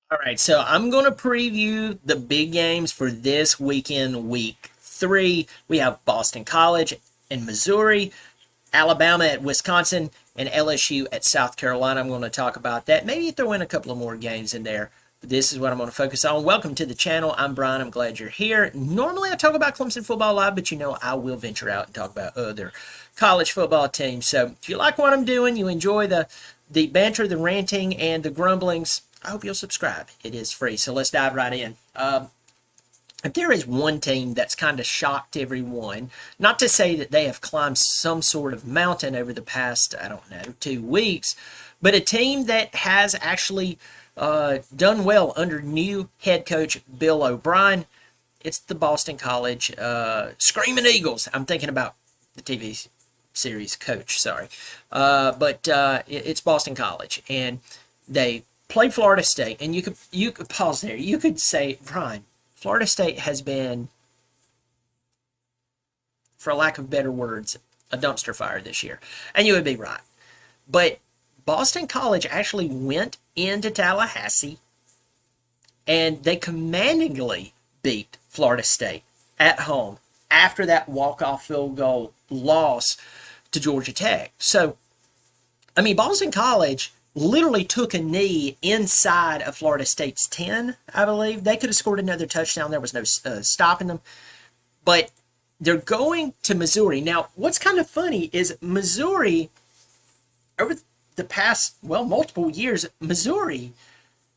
All right, so I'm going to preview the big games for this weekend, week 3. We have Boston College and Missouri, Alabama at Wisconsin, and LSU at South Carolina. I'm going to talk about that. Maybe throw in a couple of more games in there. But this is what I'm going to focus on. Welcome to the channel. I'm Brian. I'm glad you're here. Normally I talk about Clemson football live, but I will venture out and talk about other college football teams. So if you like what I'm doing, you enjoy the banter, the ranting, and the grumblings, I hope you'll subscribe. It is free. So let's dive right in. If there is one team that's kind of shocked everyone, not to say that they have climbed some sort of mountain over the past, I don't know, 2 weeks, but a team that has actually done well under new head coach Bill O'Brien, it's the Boston College Screaming Eagles. I'm thinking about the TV series Coach, sorry. It's Boston College, and they played Florida State, and you could pause there. You could say, Brian, Florida State has been, for lack of better words, a dumpster fire this year. And you would be right. But Boston College actually went into Tallahassee and they commandingly beat Florida State at home after that walk-off field goal loss to Georgia Tech. So, Boston College literally took a knee inside of Florida State's 10, I believe. They could have scored another touchdown. There was no stopping them. But they're going to Missouri. Now, what's kind of funny is Missouri, over the past, multiple years, Missouri,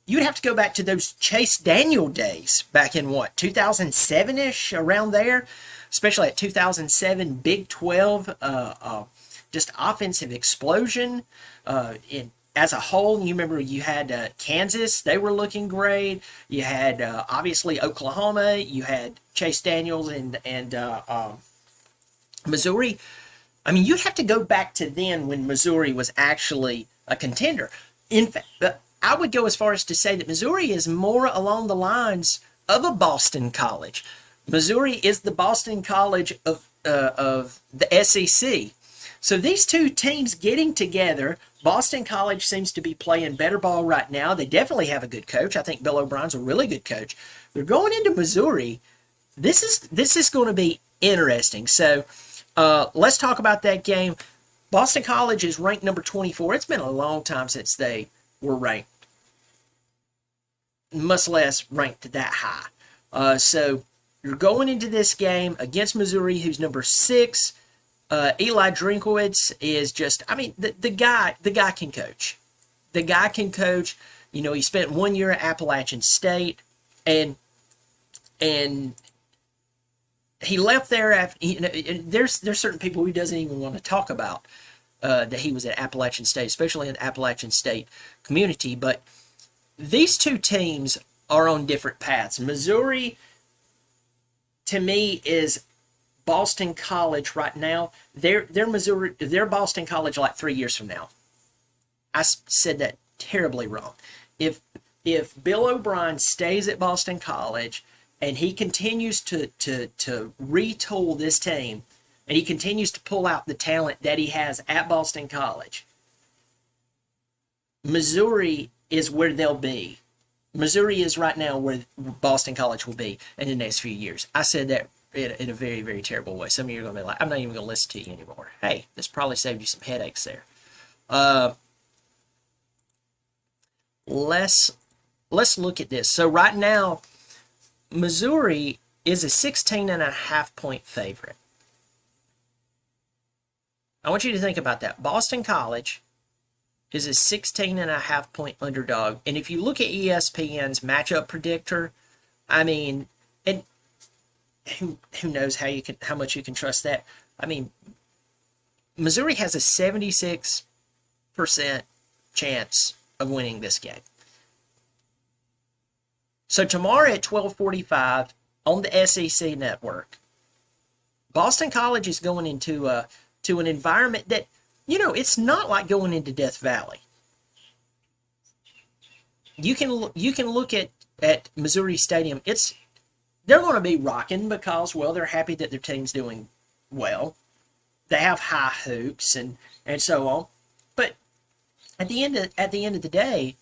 you'd have to go back to those Chase Daniel days back in 2007-ish, around there, especially at 2007 Big 12, just offensive explosion as a whole. You remember you had Kansas, they were looking great. You had obviously Oklahoma, you had Chase Daniels and Missouri. You'd have to go back to then when Missouri was actually a contender. In fact, I would go as far as to say that Missouri is more along the lines of a Boston College. Missouri is the Boston College of the SEC. So these two teams getting together, Boston College seems to be playing better ball right now. They definitely have a good coach. I think Bill O'Brien's a really good coach. They're going into Missouri. This is going to be interesting. So let's talk about that game. Boston College is ranked number 24. It's been a long time since they were ranked, much less ranked that high. So you're going into this game against Missouri, who's number 6. Eli Drinkwitz is just, the guy can coach. The guy can coach. He spent 1 year at Appalachian State, and he left there after. There's certain people he doesn't even want to talk about that he was at Appalachian State, especially in the Appalachian State community. But these two teams are on different paths. Missouri, to me, is Boston College right now. They're Boston College like 3 years from now. I said that terribly wrong. If Bill O'Brien stays at Boston College and he continues to retool this team, and he continues to pull out the talent that he has at Boston College, Missouri is where they'll be. Missouri is right now where Boston College will be in the next few years. I said that in a very, very terrible way. Some of you are going to be like, I'm not even going to listen to you anymore. Hey, this probably saved you some headaches there. Let's look at this. So right now, Missouri is a 16.5-point favorite. I want you to think about that. Boston College is a 16.5-point underdog. And if you look at ESPN's matchup predictor, and who knows how much you can trust that. Missouri has a 76% chance of winning this game. So tomorrow at 12:45 on the SEC network, Boston College is going into an environment that, it's not like going into Death Valley. You can look at Missouri Stadium. They're going to be rocking because, they're happy that their team's doing well. They have high hopes and so on. But at the end of the day,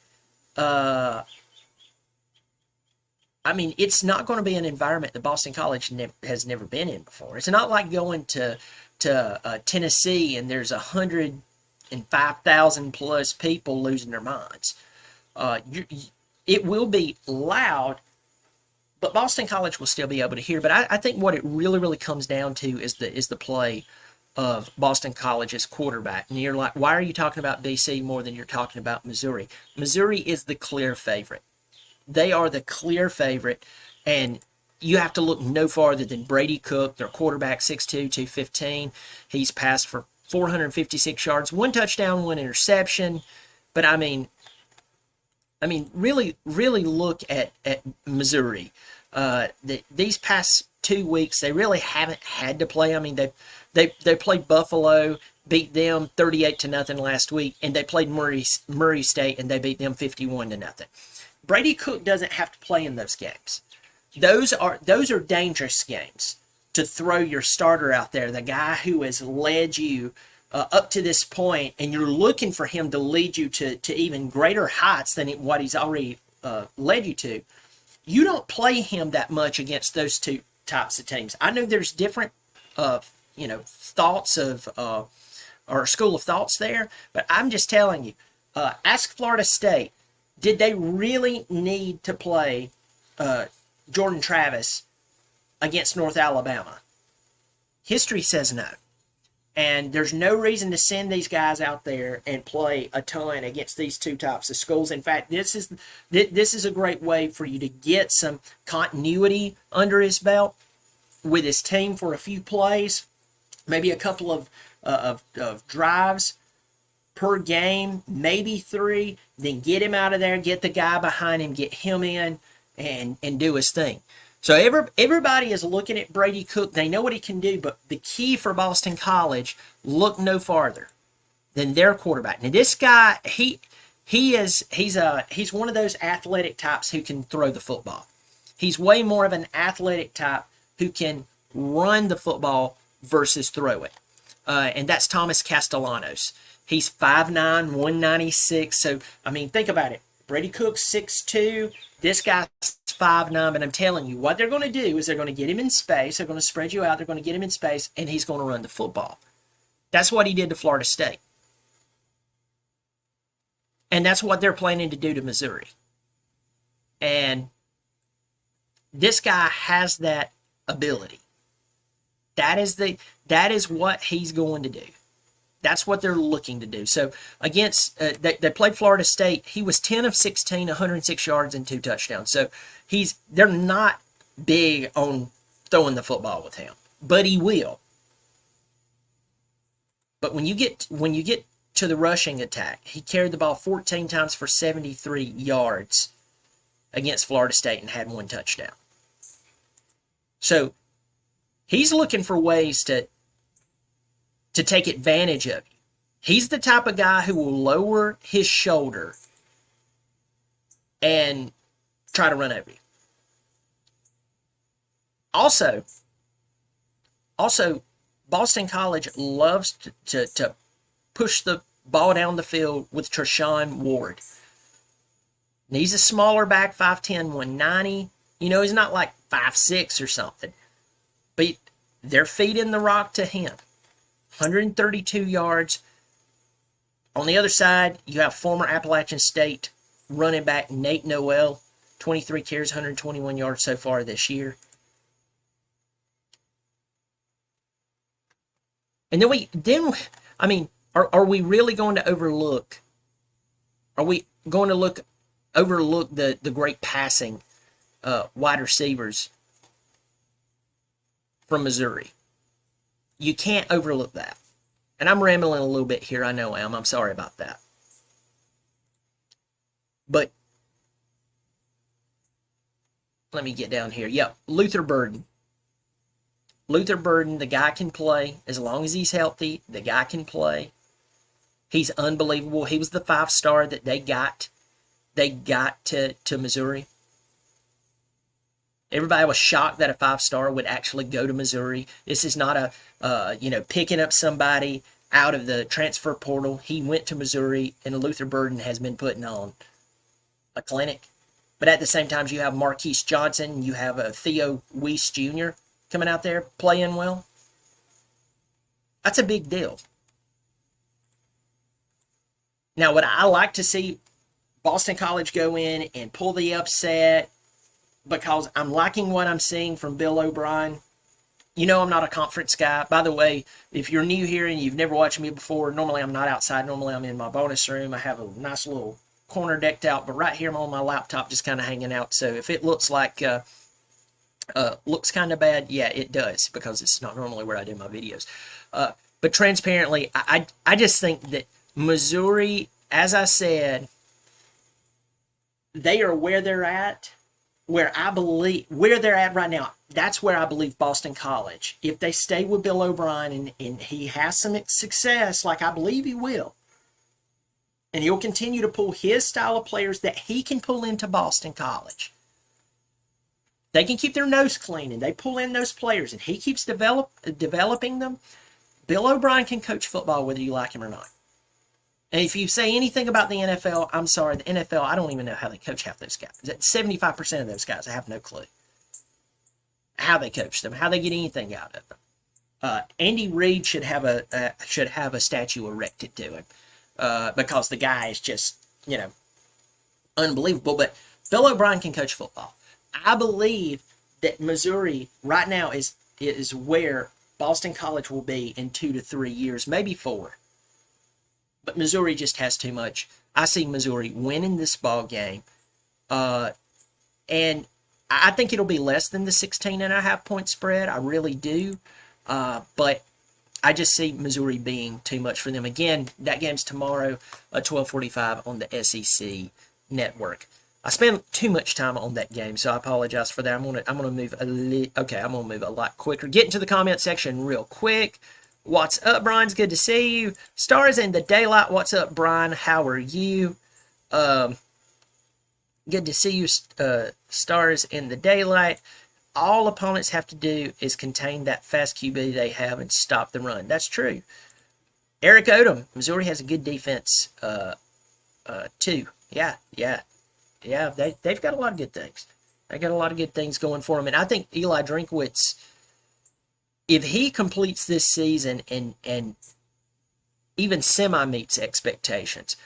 I mean, it's not going to be an environment that Boston College has never been in before. It's not like going to Tennessee and there's 105,000 plus people losing their minds. It will be loud, but Boston College will still be able to hear. But I think what it really comes down to is the play of Boston College's quarterback. And you're like, why are you talking about BC more than you're talking about Missouri? Missouri is the clear favorite. They are the clear favorite, and you have to look no farther than Brady Cook, their quarterback, 6'2", 215. He's passed for 456 yards, 1 touchdown, 1 interception. But I mean, really look at Missouri. These past 2 weeks, they really haven't had to play. I mean, they played Buffalo, beat them 38-0 last week, and they played Murray State, and they beat them 51-0. Brady Cook doesn't have to play in those games. Those are dangerous games to throw your starter out there, the guy who has led you up to this point, and you're looking for him to lead you to even greater heights than what he's already led you to. You don't play him that much against those two types of teams. I know there's different, thoughts of or school of thoughts there, but I'm just telling you. Ask Florida State, did they really need to play Jordan Travis against North Alabama? History says no. And there's no reason to send these guys out there and play a ton against these two types of schools. In fact, this is a great way for you to get some continuity under his belt with his team for a few plays, maybe a couple of drives per game, maybe 3. Then get him out of there, get the guy behind him, get him in, and do his thing. So everybody is looking at Brady Cook. They know what he can do, but the key for Boston College, look no farther than their quarterback. Now this guy, he's one of those athletic types who can throw the football. He's way more of an athletic type who can run the football versus throw it. And that's Thomas Castellanos. He's 5'9", 196. So, I mean, think about it. Brady Cook's 6'2". This guy's 5'9", but I'm telling you, what they're going to do is they're going to get him in space. They're going to spread you out. They're going to get him in space, and he's going to run the football. That's what he did to Florida State. And that's what they're planning to do to Missouri. And this guy has that ability. That is what he's going to do. That's what they're looking to do. So against they played Florida State. He was 10 of 16, 106 yards and 2 touchdowns. So they're not big on throwing the football with him, but he will. But when you get to the rushing attack, he carried the ball 14 times for 73 yards against Florida State and had 1 touchdown. So he's looking for ways to take advantage of you. He's the type of guy who will lower his shoulder and try to run over you. Also, Boston College loves to push the ball down the field with Treshaun Ward. And he's a smaller back, 5'10", 190. He's not like 5'6" or something. But they're feeding the rock to him. 132 yards. On the other side, you have former Appalachian State running back Nate Noel, 23 carries, 121 yards so far this year. And are we really going to overlook? Are we going to overlook the great passing wide receivers from Missouri? You can't overlook that. And I'm rambling a little bit here. I know I am. I'm sorry about that. But let me get down here. Yep, Luther Burden. Luther Burden, the guy can play. As long as he's healthy, the guy can play. He's unbelievable. He was the 5-star that they got to Missouri. Everybody was shocked that a 5-star would actually go to Missouri. This is not picking up somebody out of the transfer portal. He went to Missouri, and Luther Burden has been putting on a clinic. But at the same time, you have Marquise Johnson, you have Theo Weiss Jr. coming out there playing well. That's a big deal. Now, would I like to see Boston College go in and pull the upset because I'm liking what I'm seeing from Bill O'Brien? You know I'm not a conference guy. By the way, if you're new here and you've never watched me before, normally I'm not outside. Normally I'm in my bonus room. I have a nice little corner decked out, but right here I'm on my laptop just kind of hanging out. So if it looks like looks kind of bad, yeah, it does, because it's not normally where I do my videos. But transparently, I just think that Missouri, as I said, they are where they're at, where they're at right now. That's where I believe Boston College, if they stay with Bill O'Brien and he has some success, like I believe he will, and he'll continue to pull his style of players that he can pull into Boston College. They can keep their nose clean and they pull in those players and he keeps developing them. Bill O'Brien can coach football whether you like him or not. And if you say anything about the NFL, I'm sorry, the NFL, I don't even know how they coach half those guys. 75% of those guys, I have no clue how they coach them, how they get anything out of them. Andy Reid should have a statue erected to him because the guy is just, unbelievable. But Bill O'Brien can coach football. I believe that Missouri right now is where Boston College will be in 2 to 3 years, maybe 4. But Missouri just has too much. I see Missouri winning this ball game. And I think it'll be less than the 16.5 point spread. I really do. But I just see Missouri being too much for them. Again, that game's tomorrow at 12:45 on the SEC network. I spent too much time on that game, so I apologize for that. I'm gonna move I'm gonna move a lot quicker. Get into the comment section real quick. What's up, Brian? It's good to see you. Stars in the Daylight. What's up, Brian? How are you? Good to see you, Stars in the Daylight. All opponents have to do is contain that fast QB they have and stop the run. That's true. Eric Odom. Missouri has a good defense, too. Yeah. They've got a lot of good things. They got a lot of good things going for them. And I think Eli Drinkwitz, if he completes this season and even semi-meets expectations,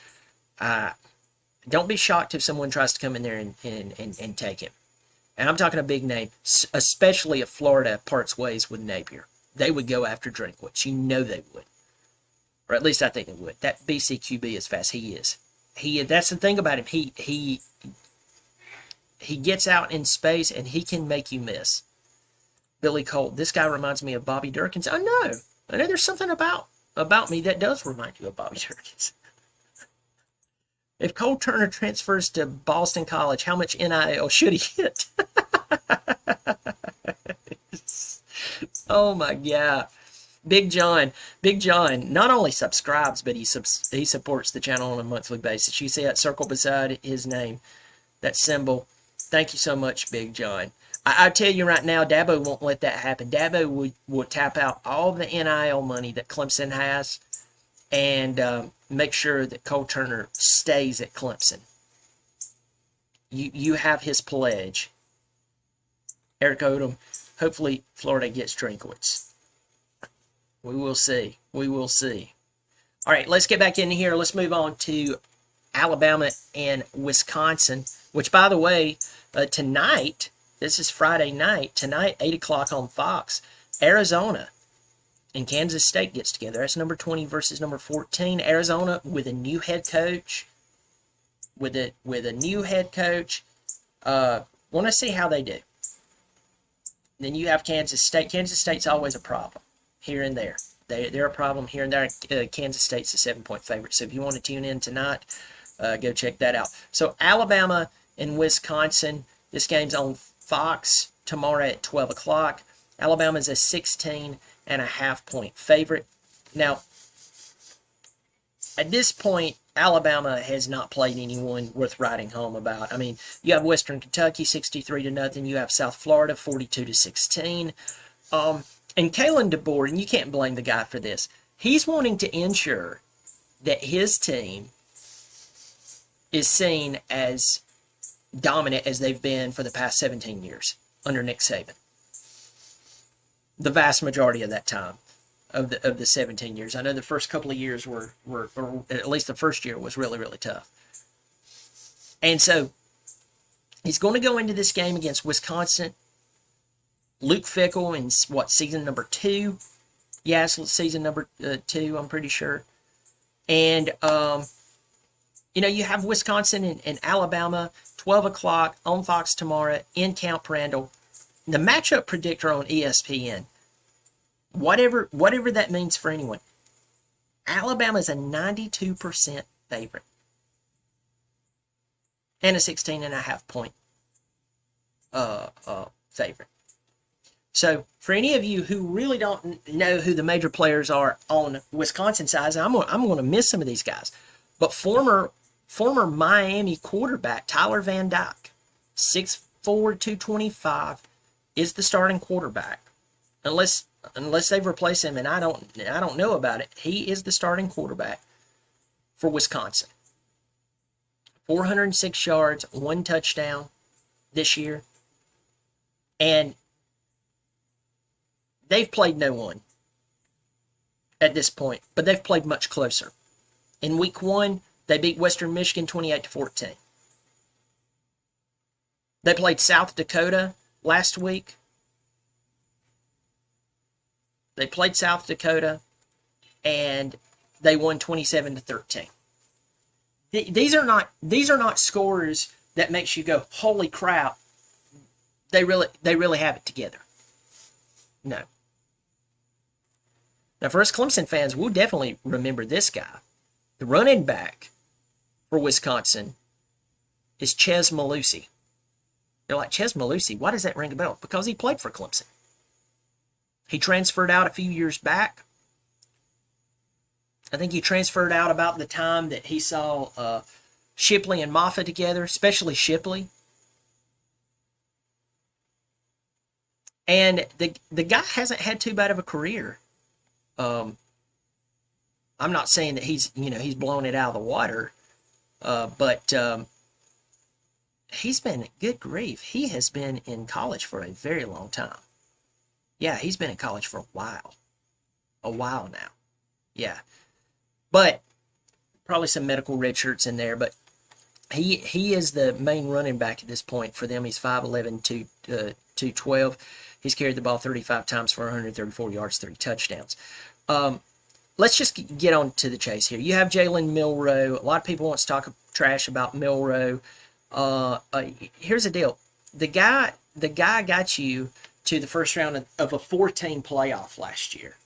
don't be shocked if someone tries to come in there and take him. And I'm talking a big name, especially if Florida parts ways with Napier. They would go after Drinkwitz. You know they would. Or at least I think they would. That BC QB is fast. He is. That's the thing about him. He gets out in space and he can make you miss. Billy Colt, this guy reminds me of Bobby Durkins. I know there's something about me that does remind you of Bobby Durkins. If Cole Turner transfers to Boston College, how much NIL should he get? Oh my God. Big John not only subscribes, but he supports the channel on a monthly basis. You see that circle beside his name, that symbol. Thank you so much, Big John. I tell you right now, Dabo won't let that happen. Dabo would tap out all the NIL money that Clemson has and make sure that Cole Turner stays at Clemson. You have his pledge. Eric Odom, hopefully Florida gets Drinkwitz. We will see. All right, let's get back in here. Let's move on to Alabama and Wisconsin, which, by the way, tonight, this is Friday night, tonight, 8 o'clock on Fox, Arizona and Kansas State gets together. That's number 20 versus number 14. Arizona with a new head coach. Want to see how they do. Then you have Kansas State. Kansas State's always a problem here and there. They're a problem here and there. Kansas State's a 7-point favorite. So if you want to tune in tonight, go check that out. So Alabama and Wisconsin, this game's on Fox tomorrow at 12 o'clock. Alabama's a 16.5-point favorite. Now, at this point, Alabama has not played anyone worth writing home about. I mean, you have Western Kentucky 63-0. You have South Florida 42-16. And Kalen DeBoer, and you can't blame the guy for this, he's wanting to ensure that his team is seen as dominant as they've been for the past 17 years under Nick Saban. The vast majority of that time, of the 17 years. I know the first couple of years were or at least the first year was really, really tough. And so he's going to go into this game against Wisconsin. Luke Fickell in season number 2? Yes, season number 2, I'm pretty sure. And you have Wisconsin and Alabama, 12 o'clock on Fox tomorrow in Camp Randall. The matchup predictor on ESPN, whatever that means for anyone, Alabama is a 92% favorite and a 16.5 point favorite. So for any of you who really don't know who the major players are on Wisconsin side, I'm going to miss some of these guys. But former Miami quarterback Tyler Van Dyke, 6'4", 225, is the starting quarterback. Unless they've replaced him, and I don't know about it. He is the starting quarterback for Wisconsin. 406 yards, 1 touchdown this year. And they've played no one at this point, but they've played much closer. In week 1, they beat Western Michigan 28-14. They played South Dakota last week. They played South Dakota, and they won 27-13. These are not scores that makes you go, holy crap, they really have it together. No. Now, for us Clemson fans, we'll definitely remember this guy. The running back for Wisconsin is Chez Mellusi. You're like, Chez Mellusi, why does that ring a bell? Because he played for Clemson. He transferred out a few years back. I think he transferred out about the time that he saw Shipley and Moffitt together, especially Shipley. And the guy hasn't had too bad of a career. I'm not saying that he's blown it out of the water, but he's been, good grief, he has been in college for a very long time. Yeah, he's been in college for a while now. Yeah, but probably some medical red shirts in there. But he is the main running back at this point for them. He's 5'11", 212. He's carried the ball 35 times for 134 yards, 3 touchdowns. Let's just get on to the chase here. You have Jalen Milroe. A lot of people want to talk trash about Milroe. Here's the deal. The guy got you to the first round of a 14 playoff last year.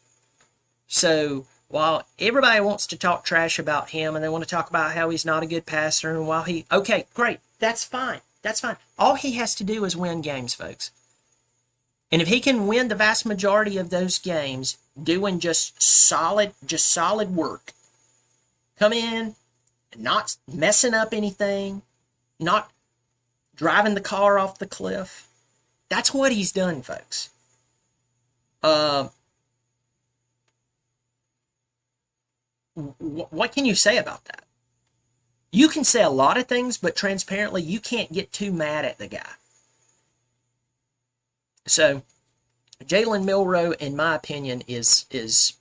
So while everybody wants to talk trash about him and they want to talk about how he's not a good passer, and while okay, great, that's fine. All he has to do is win games, folks. And if he can win the vast majority of those games doing just solid work, come in, not messing up anything, not driving the car off the cliff, that's what he's done, folks. What can you say about that? You can say a lot of things, but transparently, you can't get too mad at the guy. So, Jalen Milroe, in my opinion, is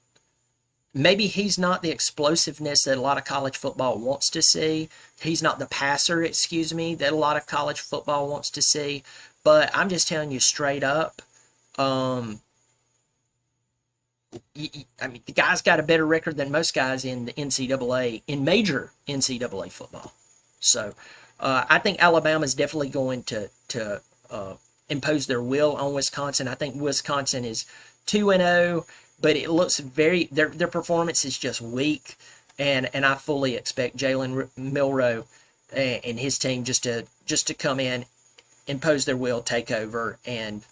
maybe he's not the explosiveness that a lot of college football wants to see. He's not the passer, that a lot of college football wants to see. But I'm just telling you straight up, the guy's got a better record than most guys in the NCAA, in major NCAA football. So I think Alabama's definitely going to impose their will on Wisconsin. I think Wisconsin is 2-0, but it looks their performance is just weak, and I fully expect Jalen Milroe and his team just to come in, impose their will, take over, and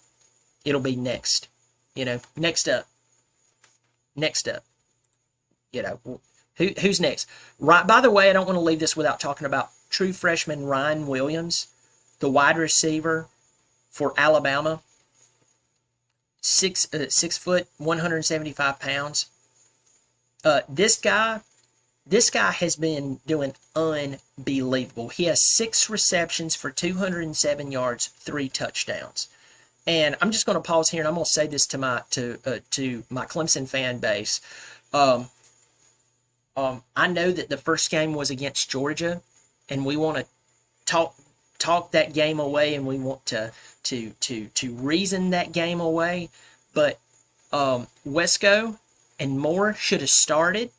it'll be next. Next up. Who's next? Right. By the way, I don't want to leave this without talking about true freshman Ryan Williams, the wide receiver for Alabama. 6 foot, 175 pounds. This guy This guy has been doing unbelievable. He has 6 receptions for 207 yards, 3 touchdowns. And I'm just going to pause here, and I'm going to say this to my Clemson fan base. I know that the first game was against Georgia, and we want to talk that game away, and we want to reason that game away. But Wesco and Moore should have started.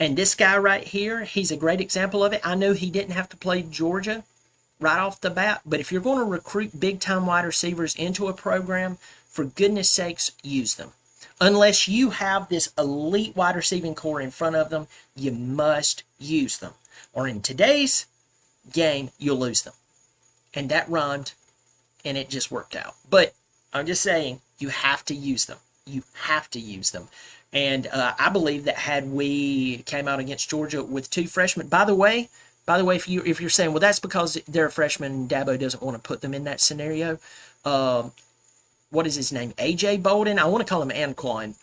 And this guy right here, he's a great example of it. I know he didn't have to play Georgia right off the bat, but if you're going to recruit big-time wide receivers into a program, for goodness sakes, use them. Unless you have this elite wide receiving core in front of them, you must use them. Or in today's game, you'll lose them. And that rhymed, and it just worked out. But I'm just saying, you have to use them. You have to use them. And I believe that had we came out against Georgia with 2 freshmen, by the way, if you're saying, well, that's because they're a freshman and Dabo doesn't want to put them in that scenario. What is his name? A.J. Bolden. I want to call him Anquan,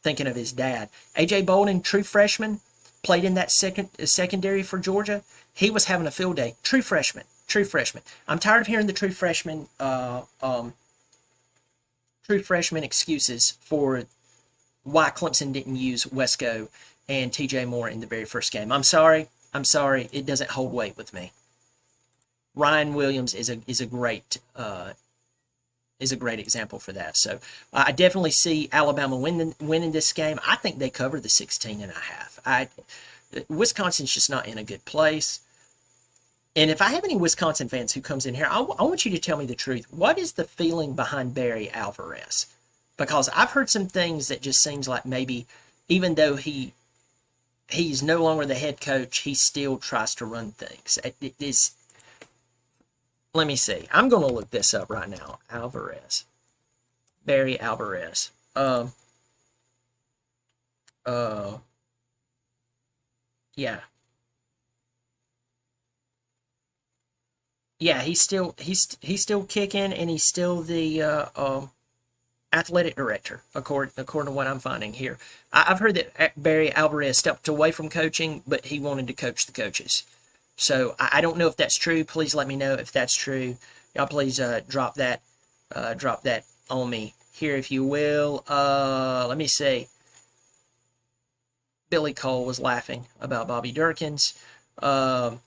thinking of his dad. A.J. Bolden, true freshman, played in that secondary for Georgia. He was having a field day. True freshman. I'm tired of hearing the true freshman excuses for why Clemson didn't use Wesco and TJ Moore in the very first game. I'm sorry. It doesn't hold weight with me. Ryan Williams is a great example for that. So I definitely see Alabama winning this game. I think they cover the 16.5. Wisconsin's just not in a good place. And if I have any Wisconsin fans who comes in here, I want you to tell me the truth. What is the feeling behind Barry Alvarez? Because I've heard some things that just seems like maybe, even though he's no longer the head coach, he still tries to run things. Let me see. I'm going to look this up right now. Barry Alvarez. Yeah. Yeah, he's still kicking, and he's still the athletic director, according to what I'm finding here. I've heard that Barry Alvarez stepped away from coaching, but he wanted to coach the coaches. So I don't know if that's true. Please let me know if that's true. Y'all please drop that on me here, if you will. Let me see. Billy Cole was laughing about Bobby Durkins. Got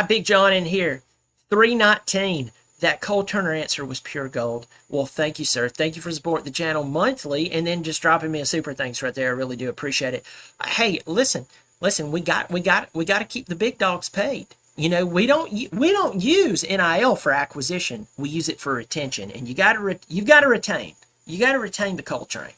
Big John in here. 319. That Cole Turner answer was pure gold. Well, thank you, sir. Thank you for supporting the channel monthly and then just dropping me a super thanks right there. I really do appreciate it. Hey, listen. We got to keep the big dogs paid. You know, we don't use NIL for acquisition. We use it for retention, and you've got to retain. You got to retain the Cole train.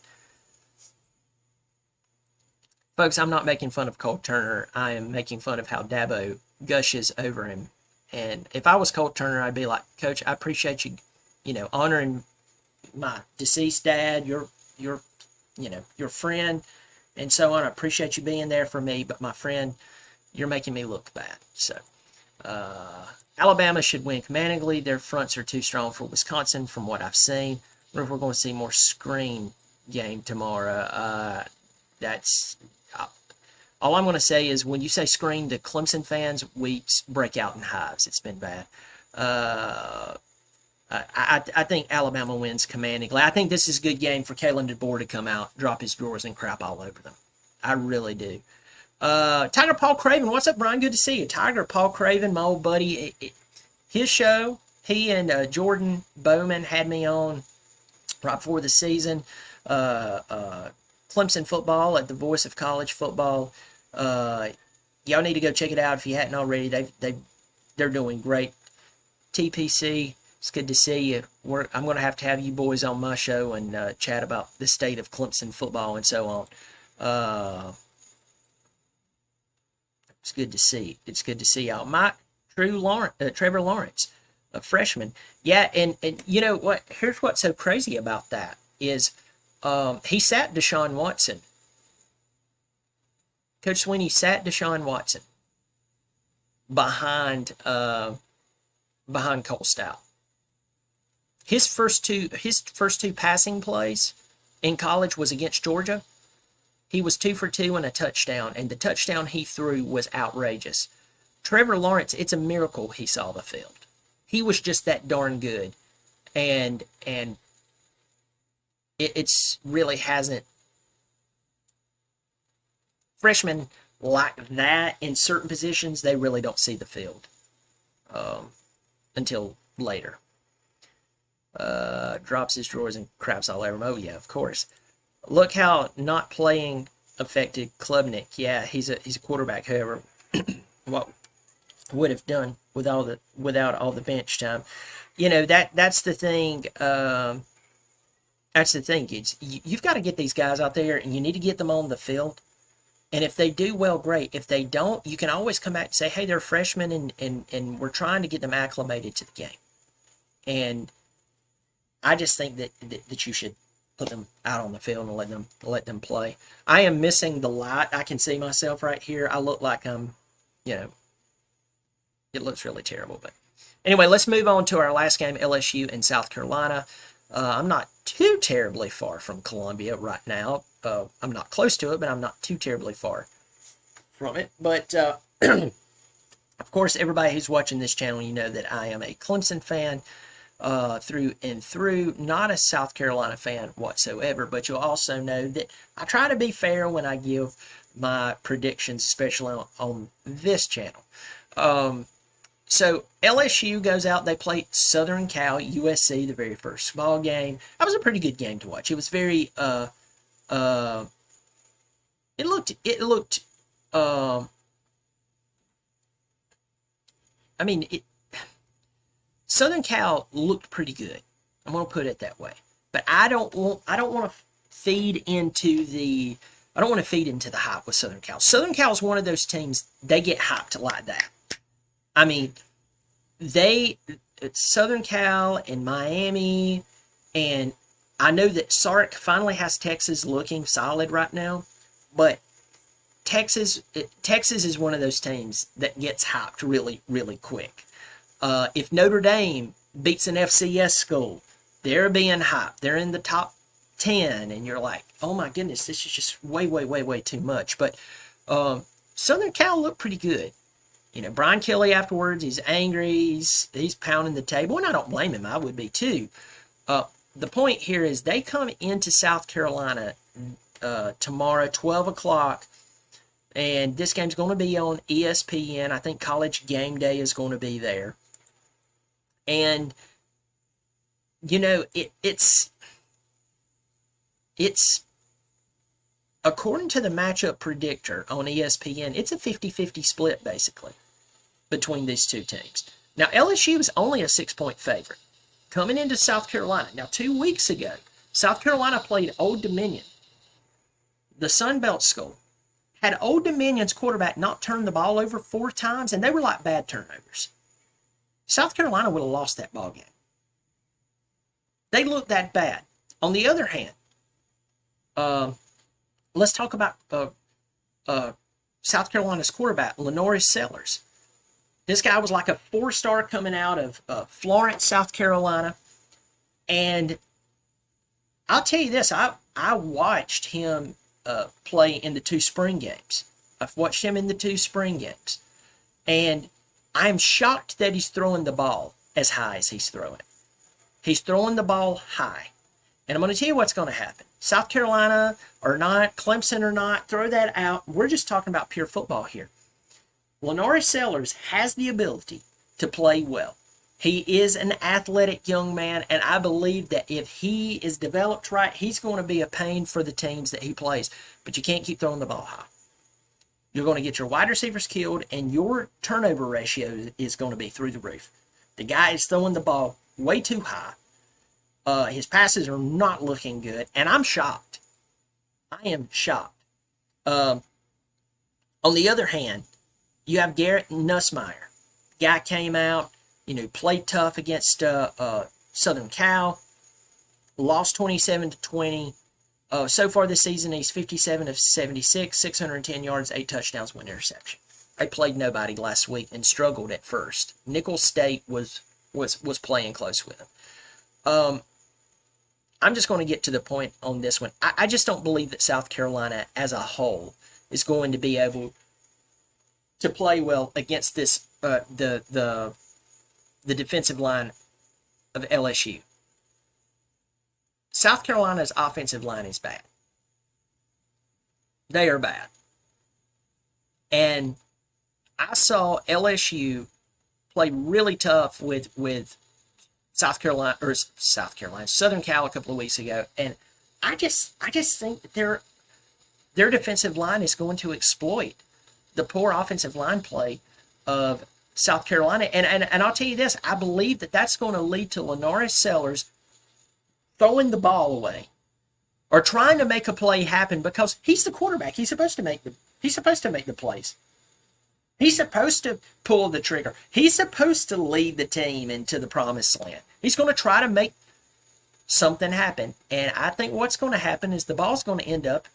Folks, I'm not making fun of Cole Turner. I am making fun of how Dabo gushes over him. And if I was Cole Turner, I'd be like, Coach, I appreciate you, honoring my deceased dad, your friend, and so on. I appreciate you being there for me, but my friend, you're making me look bad. So, Alabama should win commandingly. Their fronts are too strong for Wisconsin, from what I've seen. I wonder if we're going to see more screen game tomorrow. That's all I'm going to say is when you say screen to Clemson fans, we break out in hives. It's been bad. I think Alabama wins commandingly. I think this is a good game for Kalen DeBoer to come out, drop his drawers, and crap all over them. I really do. Tiger Paul Craven, what's up, Brian? Good to see you. Tiger Paul Craven, my old buddy. His show, he and Jordan Bowman had me on right before the season. Clemson football at the Voice of College Football. Y'all need to go check it out if you hadn't already. They're doing great. TPC, it's good to see you. I'm going to have you boys on my show and chat about the state of Clemson football and so on. It's good to see. It's good to see y'all. Trevor Lawrence, a freshman. Yeah, and you know what? Here's what's so crazy about that is he sat Deshaun Watson. Coach Swinney sat Deshaun Watson behind Cole Stout. His first two passing plays in college was against Georgia. He was 2 for 2 and a touchdown, and the touchdown he threw was outrageous. Trevor Lawrence, it's a miracle he saw the field. He was just that darn good, and it's really hasn't. Freshmen like that in certain positions, they really don't see the field until later. Drops his drawers and craps all over him. Oh yeah, of course. Look how not playing affected Klubnik. Yeah, he's a quarterback. However, what would have done without all the bench time? You know, that's the thing. That's the thing. You've got to get these guys out there, and you need to get them on the field. And if they do well, great. If they don't, you can always come back and say, hey, they're freshmen, and we're trying to get them acclimated to the game. And I just think that you should put them out on the field and let them play. I am missing the light. I can see myself right here. I look like I'm, it looks really terrible. But anyway, let's move on to our last game, LSU and South Carolina. I'm not too terribly far from Columbia right now. I'm not close to it, but I'm not too terribly far from it. But of course, everybody who's watching this channel, you know that I am a Clemson fan through and through, not a South Carolina fan whatsoever. But you'll also know that I try to be fair when I give my predictions, especially on this channel. So LSU goes out, they play Southern Cal, USC, the very first ball game. That was a pretty good game to watch. It was very, it looked, Southern Cal looked pretty good. I'm going to put it that way. But I don't want to feed into the hype with Southern Cal. Southern Cal is one of those teams, they get hyped like that. I mean, Southern Cal and Miami, and I know that Sark finally has Texas looking solid right now, but Texas is one of those teams that gets hyped really, really quick. If Notre Dame beats an FCS school, they're being hyped. They're in the top 10, and you're like, oh my goodness, this is just way, way, way, way too much. But Southern Cal looked pretty good. Brian Kelly afterwards, he's angry, he's pounding the table, and I don't blame him. I would be too. The point here is they come into South Carolina tomorrow, 12 o'clock, and this game's going to be on ESPN. I think College Game Day is going to be there. And, it's according to the matchup predictor on ESPN, it's a 50-50 split, basically, between these two teams. Now, LSU is only a 6-point favorite coming into South Carolina. Now, 2 weeks ago, South Carolina played Old Dominion, the Sun Belt school. Had Old Dominion's quarterback not turned the ball over 4 times, and they were like bad turnovers. South Carolina would have lost that ball game. They looked that bad. On the other hand, let's talk about South Carolina's quarterback, LaNorris Sellers. This guy was like a 4-star coming out of Florence, South Carolina. And I'll tell you this, I watched him play in the 2 spring games. I've watched him in the 2 spring games. And I'm shocked that he's throwing the ball as high as he's throwing it. He's throwing the ball high. And I'm going to tell you what's going to happen. South Carolina or not, Clemson or not, throw that out. We're just talking about pure football here. LaNorris Sellers has the ability to play well. He is an athletic young man, and I believe that if he is developed right, he's going to be a pain for the teams that he plays. But you can't keep throwing the ball high. You're going to get your wide receivers killed, and your turnover ratio is going to be through the roof. The guy is throwing the ball way too high. His passes are not looking good, and I'm shocked. I am shocked. On the other hand, you have Garrett Nussmeier. The guy came out, played tough against Southern Cal, lost 27-20. So far this season, he's 57 of 76, 610 yards, 8 touchdowns, 1 interception. They played nobody last week and struggled at first. Nicholls State was playing close with him. I'm just going to get to the point on this one. I just don't believe that South Carolina as a whole is going to be able to play well against this the defensive line of LSU. South Carolina's offensive line is bad. They are bad. And I saw LSU play really tough with Southern Cal a couple of weeks ago, and I just think that their defensive line is going to exploit the poor offensive line play of South Carolina, and I'll tell you this: I believe that that's going to lead to Lenoris Sellers throwing the ball away or trying to make a play happen because he's the quarterback. He's supposed to make the plays. He's supposed to pull the trigger. He's supposed to lead the team into the promised land. He's going to try to make something happen. And I think what's going to happen is the ball's going to end up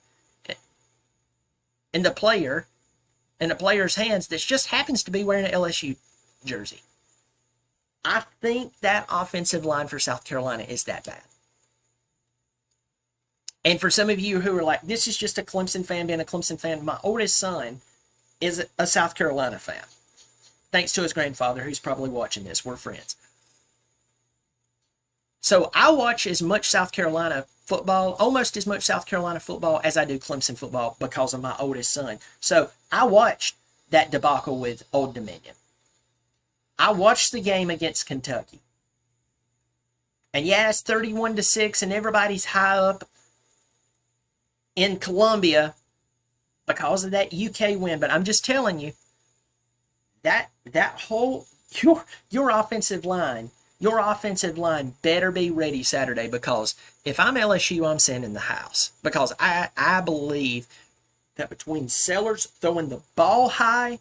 in the player's hands that just happens to be wearing an LSU jersey. I think that offensive line for South Carolina is that bad. And for some of you who are like, this is just a Clemson fan being a Clemson fan, my oldest son is a South Carolina fan. Thanks to his grandfather, who's probably watching this. We're friends. So I watch as much South Carolina football, almost as much South Carolina football as I do Clemson football because of my oldest son. So I watched that debacle with Old Dominion. I watched the game against Kentucky. And yeah, it's 31-6 and everybody's high up in Columbia because of that UK win. But I'm just telling you, that whole your offensive line better be ready Saturday, because if I'm LSU, I'm sending the house, because I believe that between Sellers throwing the ball high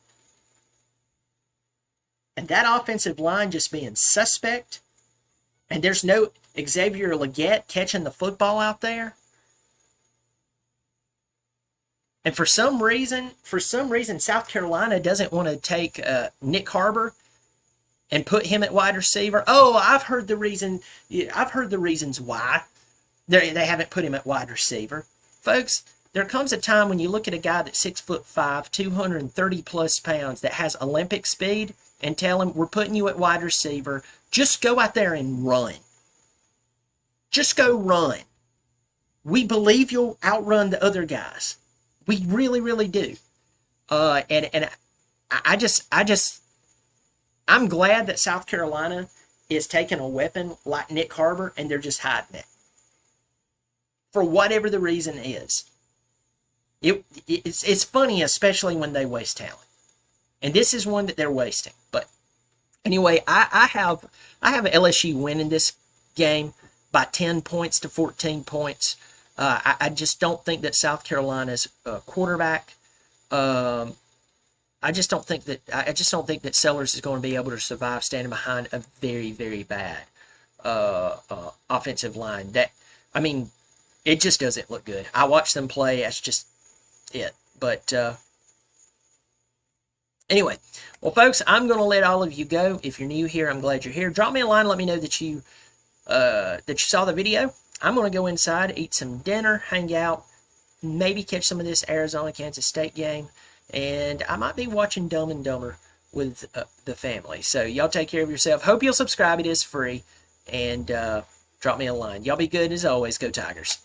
and that offensive line just being suspect, and there's no Xavier Legette catching the football out there. And for some reason, South Carolina doesn't want to take Nick Harbor and put him at wide receiver. Oh, I've heard the reasons why they haven't put him at wide receiver. Folks, there comes a time when you look at a guy that's 6'5", 230 plus pounds, that has Olympic speed, and tell him, we're putting you at wide receiver. Just go out there and run. Just go run. We believe you'll outrun the other guys. We really, really do. And I'm glad that South Carolina is taking a weapon like Nick Harbor and they're just hiding it. For whatever the reason is. It's funny, especially when they waste talent. And this is one that they're wasting. But anyway, I have LSU winning this game by 10 points to 14 points. I just don't think that South Carolina's quarterback. I just don't think that Sellers is going to be able to survive standing behind a very, very bad offensive line. It just doesn't look good. I watched them play. That's just it. But anyway, well, folks, I'm going to let all of you go. If you're new here, I'm glad you're here. Drop me a line. Let me know that you saw the video. I'm going to go inside, eat some dinner, hang out, maybe catch some of this Arizona-Kansas State game, and I might be watching Dumb and Dumber with the family. So y'all take care of yourself. Hope you'll subscribe. It is free, and drop me a line. Y'all be good as always. Go Tigers.